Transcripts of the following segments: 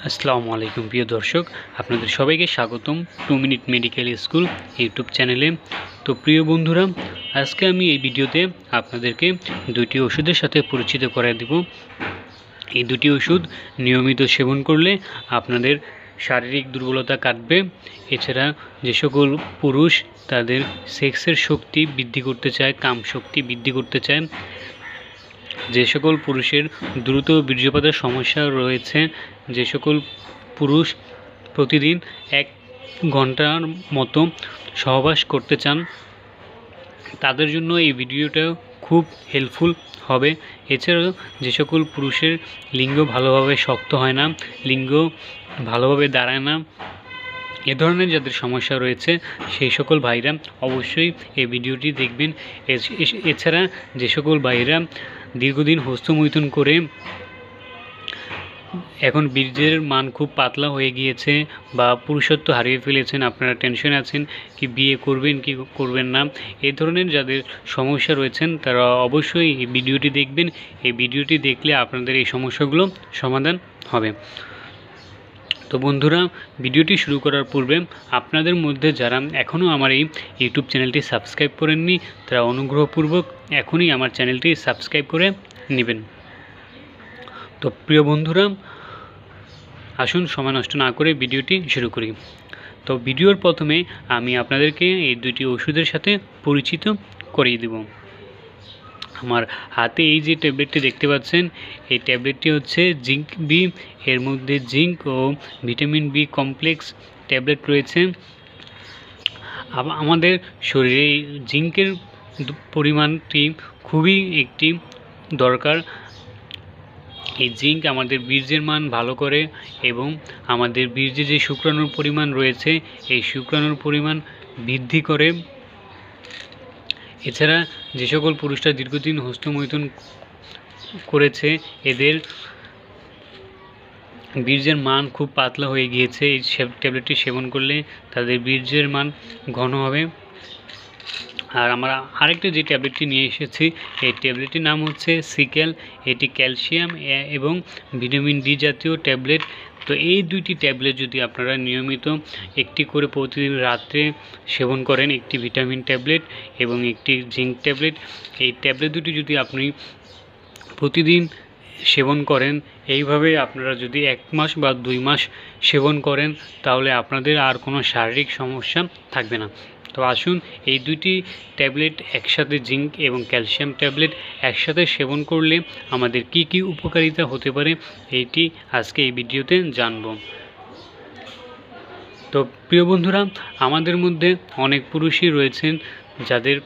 আসসালামু আলাইকুম প্রিয় দর্শক, আপনাদের সবাইকে স্বাগতম 2 মিনিট মেডিকেল স্কুল ইউটিউব চ্যানেলে। তো প্রিয় বন্ধুরা, আজকে আমি এই ভিডিওতে আপনাদেরকে দুটি ওষুধের সাথে পরিচিত করায় দেব। এই দুটি ওষুধ নিয়মিত সেবন করলে আপনাদের শারীরিক দুর্বলতা কাটবে। এছাড়া যে সকল পুরুষ তাদের সেক্সের শক্তি বৃদ্ধি করতে চায়, কাম শক্তি বৃদ্ধি করতে চায়, যে সকল পুরুষের দ্রুত বীর্যপাতের সমস্যা রয়েছে, যে সকল পুরুষ প্রতিদিন 1 ঘন্টার মতো সহবাস করতে চান, তাদের জন্য এই ভিডিওটা খুব হেল্পফুল হবে। এছাড়াও যে সকল পুরুষের লিঙ্গ ভালোভাবে শক্ত হয় না, লিঙ্গ ভালোভাবে দাঁড়ায় না, এ ধরনের যাদের সমস্যা রয়েছে সেই সকল ভাইরা অবশ্যই এই ভিডিওটি দেখবেন। এছাড়া যে সকল ভাইরা দীর্ঘদিন হস্তমৈথুন করে এখন বীর্যের মান খুব পাতলা হয়ে গিয়েছে বা পুরুষত্ব হারিয়ে ফেলেছেন, আপনারা টেনশন আছেন কি বিয়ে করবেন কি করবেন না, এই ধরনের যাদের সমস্যা রয়েছেন তারা অবশ্যই এই ভিডিওটি দেখবেন। এই ভিডিওটি দেখলে আপনাদের এই সমস্যাগুলো সমাধান হবে। তো বন্ধুরা, ভিডিওটি শুরু করার পূর্বে আপনাদের মধ্যে যারা এখনও আমার এই ইউটিউব চ্যানেলটি সাবস্ক্রাইব করেননি, তারা অনুগ্রহপূর্বক এখনই আমার চ্যানেলটি সাবস্ক্রাইব করে নেবেন। তো প্রিয় বন্ধুরা, আসুন সময় নষ্ট না করে ভিডিওটি শুরু করি। তো ভিডিওর প্রথমে আমি আপনাদেরকে এই দুটি ওষুধের সাথে পরিচিত করিয়ে দেব। আমার হাতে এই যে ট্যাবলেটটি দেখতে পাচ্ছেন, এই ট্যাবলেটটি হচ্ছে জিঙ্ক বি। এর মধ্যে জিঙ্ক ও ভিটামিন বি কমপ্লেক্স ট্যাবলেট রয়েছে। আমাদের শরীরে জিঙ্কের পরিমাণটি খুবই একটি দরকার। এই জিঙ্ক আমাদের বীর্যের মান ভালো করে এবং আমাদের বীর্যে যে শুক্রাণুর পরিমাণ রয়েছে এই শুক্রাণুর পরিমাণ বৃদ্ধি করে। এছাড়া যে সকল পুরুষরা দীর্ঘদিন হস্তমৈথুন করেছে, এদের বীর্যের মান খুব পাতলা হয়ে গিয়েছে, এই ট্যাবলেটটি সেবন করলে তাদের বীর্যের মান ঘন হবে। আর আমরা আরেকটা যে ট্যাবলেটটি নিয়ে এসেছি, এই ট্যাবলেটটির নাম হচ্ছে সিকেল। এটি ক্যালসিয়াম এবং ভিটামিন ডি জাতীয় ট্যাবলেট। তো এই দুইটি ট্যাবলেট যদি আপনারা নিয়মিত একটি করে প্রতিদিন রাত্রে সেবন করেন, একটি ভিটামিন ট্যাবলেট এবং একটি জিঙ্ক ট্যাবলেট, এই ট্যাবলেট দুটি যদি আপনি প্রতিদিন সেবন করেন, এইভাবে আপনারা যদি 1 মাস বা 2 মাস সেবন করেন, তাহলে আপনাদের আর কোনো শারীরিক সমস্যা থাকবে না। তো আসুন এই দুইটি ট্যাবলেট একসাথে, জিঙ্ক এবং ক্যালসিয়াম ট্যাবলেট একসাথে সেবন করলে আমাদের কি কি উপকারিতা হতে পারে এইটি আজকে এই ভিডিওতে জানব। তো প্রিয় বন্ধুরা, আমাদের মধ্যে অনেক পুরুষই রয়েছেন যাদের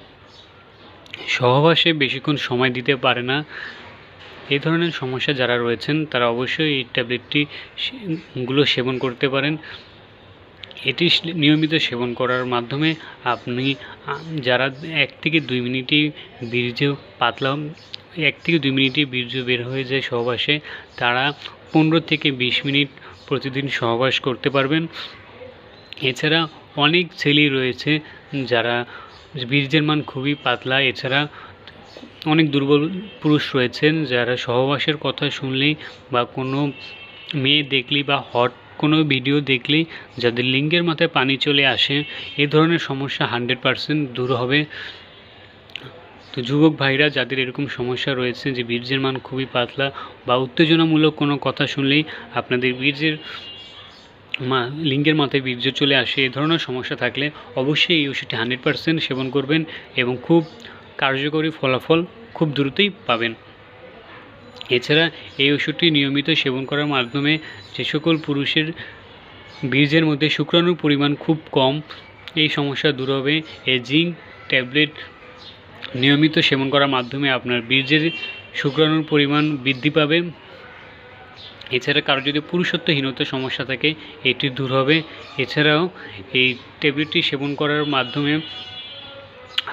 সহবাসে বেশিক্ষণ সময় দিতে পারে না। এই ধরনের সমস্যা যারা রয়েছেন তারা অবশ্যই এই ট্যাবলেটগুলো সেবন করতে পারেন। এটি নিয়মিত সেবন করার মাধ্যমে আপনি যারা 1 থেকে 2 মিনিটই বীর্য পাতলা 1 থেকে 2 মিনিটই বীর্য বের হয়ে যায় সহবাসে, তারা 15 থেকে 20 মিনিট প্রতিদিন সহবাস করতে পারবেন। এছাড়া অনেক ছেলেই রয়েছে যারা বীর্যের মান খুবই পাতলা। এছাড়া অনেক দুর্বল পুরুষ রয়েছেন যারা সহবাসের কথা শুনলেই বা কোনো মেয়ে দেখলেই বা হট কোনো ভিডিও দেখলেই যাদের লিঙ্গের মাথায় পানি চলে আসে, এ ধরনের সমস্যা 100% দূর হবে। তো যুবক ভাইরা যাদের এরকম সমস্যা রয়েছে যে বীর্যের মান খুবই পাতলা বা উত্তেজনামূলক কোনো কথা শুনলেই আপনাদের লিঙ্গের মাথায় বীর্য চলে আসে, এ ধরনের সমস্যা থাকলে অবশ্যই এই ওষুধটি 100% সেবন করবেন এবং খুব কার্যকরী ফলাফল খুব দ্রুতই পাবেন। এছাড়া এই ওষুধটি নিয়মিত সেবন করার মাধ্যমে যে সকল পুরুষের বীর্যের মধ্যে শুক্রাণুর পরিমাণ খুব কম, এই সমস্যা দূর হবে। এই জিঙ্ক ট্যাবলেট নিয়মিত সেবন করার মাধ্যমে আপনার বীর্যের শুক্রাণুর পরিমাণ বৃদ্ধি পাবে। এছাড়া কারো যদি পুরুষত্বহীনতার সমস্যা থাকে, এটি দূর হবে। এছাড়াও এই ট্যাবলেটটি সেবন করার মাধ্যমে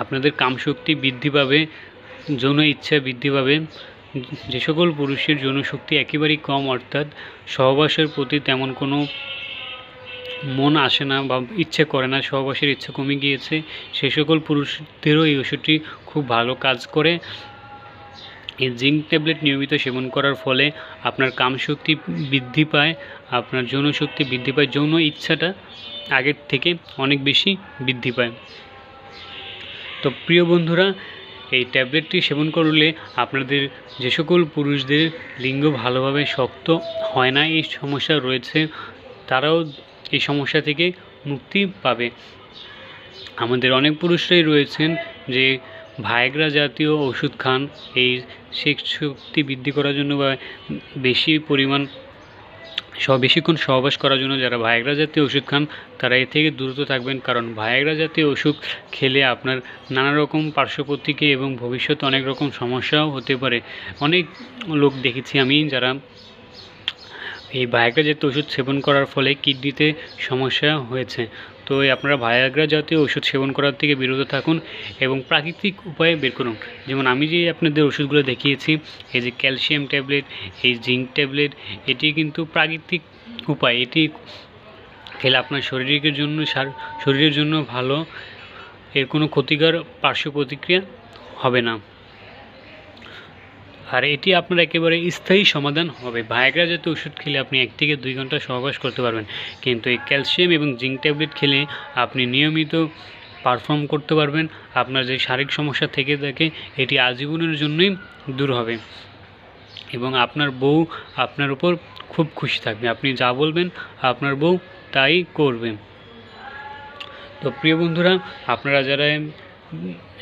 আপনাদের কামশক্তি বৃদ্ধি পাবে, যৌন ইচ্ছা বৃদ্ধি পাবে। যে সকল পুরুষের যৌনশক্তি একেবারেই কম, অর্থাৎ সহবাসের প্রতি তেমন কোনো মন আসে না বা ইচ্ছে করে না, সহবাসের ইচ্ছা কমে গিয়েছে, সে সকল পুরুষদেরও এই ওষুধটি খুব ভালো কাজ করে। এই জিঙ্ক ট্যাবলেট নিয়মিত সেবন করার ফলে আপনার কামশক্তি বৃদ্ধি পায়, আপনার যৌনশক্তি বৃদ্ধি পায়, যৌন ইচ্ছাটা আগের থেকে অনেক বেশি বৃদ্ধি পায়। তো প্রিয় বন্ধুরা, এই ট্যাবলেটটি সেবন করলে আপনাদের যে সকল পুরুষদের লিঙ্গ ভালোভাবে শক্ত হয় না, এই সমস্যা রয়েছে, তারাও এই সমস্যা থেকে মুক্তি পাবে। আমাদের অনেক পুরুষরাই রয়েছেন যে ভায়াগ্রা জাতীয় ওষুধ খান এই সেক্স শক্তি বৃদ্ধি করার জন্য বা বেশি পরিমাণ বেশিক্ষণ সহবাস করার জন্য। যারা ভায়াগ্রা জাতীয় ওষুধ খান তারা এর থেকে দূরত থাকবেন, কারণ ভায়াগ্রা জাতীয় ওষুধ খেলে আপনার নানা রকম পার্শ্বপ্রতিক্রিয়া এবং ভবিষ্যতে অনেক রকম সমস্যাও হতে পারে। অনেক লোক দেখেছি আমি যারা এই ভায়াগ্রা জাতীয় ওষুধ সেবন করার ফলে কিডনিতে সমস্যা হয়েছে। তো আপনারা ভায়াগ্রা জাতীয় ওষুধ সেবন করার থেকে বিরত থাকুন এবং প্রাকৃতিক উপায়ে বের করুন। যেমন আমি যে আপনাদের ওষুধগুলো দেখিয়েছি, এই যে ক্যালসিয়াম ট্যাবলেট, এই জিঙ্ক ট্যাবলেট, এটি কিন্তু প্রাকৃতিক উপায়। এটি খেলে আপনার শরীরের জন্য ভালো, এর কোনো ক্ষতিকর পার্শ্ব প্রতিক্রিয়া হবে না, আর এটি আপনার একেবারে স্থায়ী সমাধান হবে। ভায়াগ্রা জাতীয় ওষুধ খেলে আপনি 1 থেকে 2 ঘন্টা সহবাস করতে পারবেন, কিন্তু এই ক্যালসিয়াম এবং জিঙ্ক ট্যাবলেট খেলে আপনি নিয়মিত পারফর্ম করতে পারবেন। আপনার যে শারীরিক সমস্যা থেকে থাকে এটি আজীবনের জন্যই দূর হবে এবং আপনার বউ আপনার উপর খুব খুশি থাকবে। আপনি যা বলবেন আপনার বউ তাই করবে। তো প্রিয় বন্ধুরা, আপনারা যারা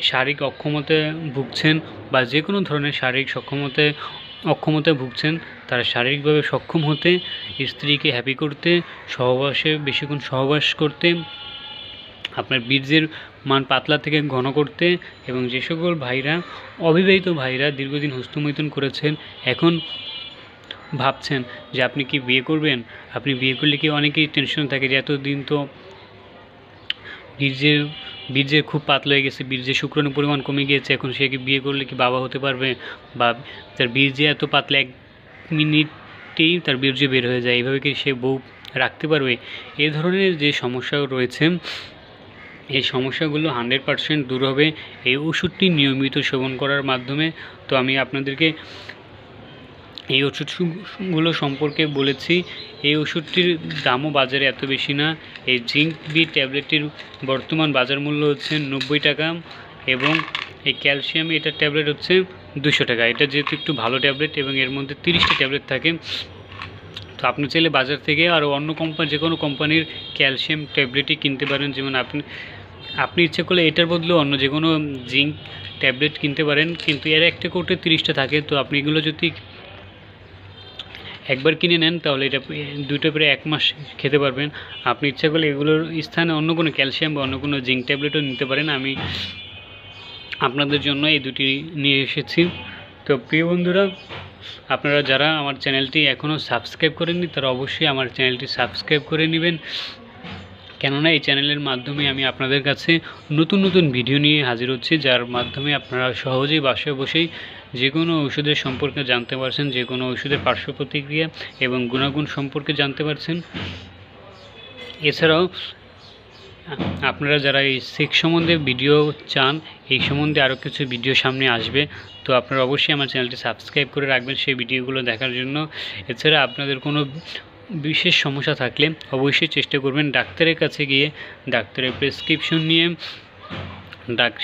শারীরিক অক্ষমতায় ভুগছেন বা যে কোনো ধরনের শারীরিক অক্ষমতায় ভুগছেন, তারা শারীরিকভাবে সক্ষম হতে, স্ত্রীকে হ্যাপি করতে, বেশিক্ষণ সহবাস করতে, আপনার বীর্যের মান পাতলা থেকে ঘন করতে, এবং যে সকল অবিবাহিত ভাইরা দীর্ঘদিন হস্তমৈথুন করেছেন, এখন ভাবছেন যে আপনি কি বিয়ে করবেন, আপনি বিয়ে করলে কি অনেকেই টেনশন থাকে যে এতদিন তো বীর্যের খুব পাতলা হয়ে গেছে, বীর্যের শুক্রাণুর পরিমাণ কমে গিয়েছে, এখন সে কি বিয়ে করলে কি বাবা হতে পারবে, বা তার বীর্যে এত পাতলা 1 মিনিটেই তার বীর্য বের হয়ে যায়, এইভাবে কি সে বউ রাখতে পারবে? এই ধরনের যে সমস্যা রয়েছে, এই সমস্যাগুলো 100% দূর হবে এই ওষুধটি নিয়মিত সেবন করার মাধ্যমে। তো আমি আপনাদেরকে এই ওষুধগুলো সম্পর্কে বলেছি। এই ওষুধটির দামও বাজারে এত বেশি না। এই জিঙ্ক বি ট্যাবলেটটির বর্তমান বাজার মূল্য হচ্ছে 90 টাকা, এবং এই ক্যালসিয়াম এটার ট্যাবলেট হচ্ছে 200 টাকা। এটা যেহেতু একটু ভালো ট্যাবলেট এবং এর মধ্যে 30টা ট্যাবলেট থাকে, তো আপনি চাইলে বাজার থেকে আরও অন্য যে কোনো কোম্পানির ক্যালসিয়াম ট্যাবলেটই কিনতে পারেন। যেমন আপনি ইচ্ছে করলে এটার বদলে অন্য যে কোনো জিঙ্ক ট্যাবলেট কিনতে পারেন, কিন্তু এর একটা কোটে 30টা থাকে। তো আপনি এগুলো যদি একবার কিনে নেন তাহলে এটা দুটো প্রায় 1 মাস খেতে পারবেন। আপনি ইচ্ছা করলে এগুলোর স্থানে অন্য কোনো ক্যালসিয়াম বা অন্য কোনো জিঙ্ক ট্যাবলেটও নিতে পারেন। আমি আপনাদের জন্য এই দুটি নিয়ে এসেছি। তো প্রিয় বন্ধুরা, আপনারা যারা আমার চ্যানেলটি এখনও সাবস্ক্রাইব করেননি তারা অবশ্যই আমার চ্যানেলটি সাবস্ক্রাইব করে নেবেন, কেননা এই চ্যানেলের মাধ্যমে আমি আপনাদের কাছে নতুন নতুন ভিডিও নিয়ে হাজির হচ্ছি, যার মাধ্যমে আপনারা সহজেই বাসায় বসেই যে কোনো ওষুধের সম্পর্কে জানতে পারছেন, যে কোনো ওষুধের পার্শ্ব প্রতিক্রিয়া এবং গুণাগুণ সম্পর্কে জানতে পারছেন। এছাড়াও আপনারা যারা এই সেক্স সম্বন্ধে ভিডিও চান, এই সম্বন্ধে আরও কিছু ভিডিও সামনে আসবে, তো আপনারা অবশ্যই আমার চ্যানেলটি সাবস্ক্রাইব করে রাখবেন সেই ভিডিওগুলো দেখার জন্য। এছাড়া আপনাদের কোনো বিশেষ সমস্যা থাকলে অবশ্যই চেষ্টা করবেন ডাক্তারের কাছে গিয়ে ডাক্তারের প্রেসক্রিপশন নিয়ে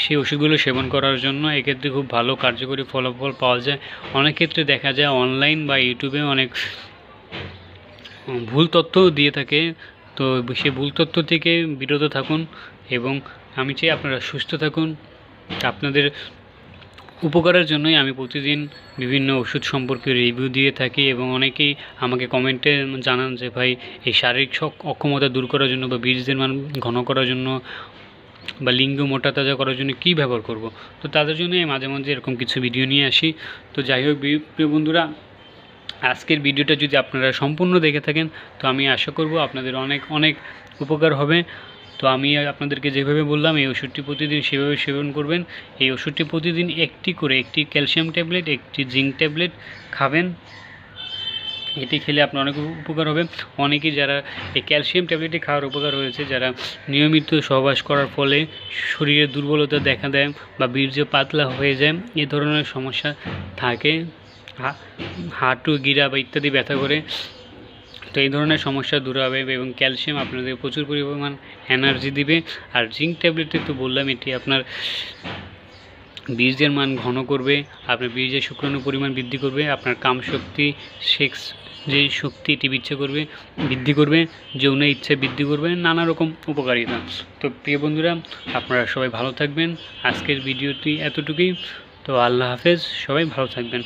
সেই ওষুধগুলো সেবন করার জন্য। এক্ষেত্রে খুব ভালো কার্যকরী ফলাফল পাওয়া যায়। অনেক ক্ষেত্রে দেখা যায় অনলাইন বা ইউটিউবে অনেক ভুল তথ্য দিয়ে থাকে, তো সে ভুল তথ্য থেকে বিরত থাকুন এবং আমি চাই আপনারা সুস্থ থাকুন। আপনাদের উপকারের জন্যই আমি প্রতিদিন বিভিন্ন ওষুধ সম্পর্কে রিভিউ দিয়ে থাকি, এবং অনেকেই আমাকে কমেন্টে জানান যে ভাই এই শারীরিক অক্ষমতা দূর করার জন্য বা বীর্যের মান ঘন করার জন্য বা লিঙ্গ মোটা তাজা করার জন্য কী ব্যবহার করব। তো তাদের জন্য মাঝে মাঝে এরকম কিছু ভিডিও নিয়ে আসি। তো যাই হোক প্রিয় বন্ধুরা, আজকের ভিডিওটা যদি আপনারা সম্পূর্ণ দেখে থাকেন তো আমি আশা করব আপনাদের অনেক অনেক উপকার হবে। তো আমি আপনাদেরকে যেভাবে বললাম এই ওষুধটি প্রতিদিন সেভাবে সেবন করবেন। এই ওষুধটি প্রতিদিন একটি ক্যালসিয়াম ট্যাবলেট, একটি জিঙ্ক ট্যাবলেট খাবেন, এটি খেলে আপনার অনেক উপকার হবে। অনেকেই যারা এই ক্যালসিয়াম ট্যাবলেটটি খাওয়ার উপকার হয়েছে, যারা নিয়মিত সহবাস করার ফলে শরীরে দুর্বলতা দেখা দেয় বা বীর্য পাতলা হয়ে যায়, এ ধরনের সমস্যা থাকে, হাঁটু গিরা বা ইত্যাদি ব্যথা করে, তো এই ধরনের সমস্যা দূর হবে এবং ক্যালসিয়াম আপনাদের প্রচুর পরিমাণ এনার্জি দিবে। আর জিঙ্ক ট্যাবলেটটি তো বললাম, এটি আপনার বীর্যের মান ঘন করবে, আপনার বীর্যের শুক্রাণু পরিমাণ বৃদ্ধি করবে, আপনার কাম শক্তি, সেক্স যে শক্তি এটি বৃদ্ধি করবে, যৌন ইচ্ছা বৃদ্ধি করবে, নানা রকম উপকারিতা। তো প্রিয় বন্ধুরা, আপনারা সবাই ভালো থাকবেন। আজকের ভিডিওটি এতটুকুই। তো আল্লাহ হাফেজ, সবাই ভালো থাকবেন।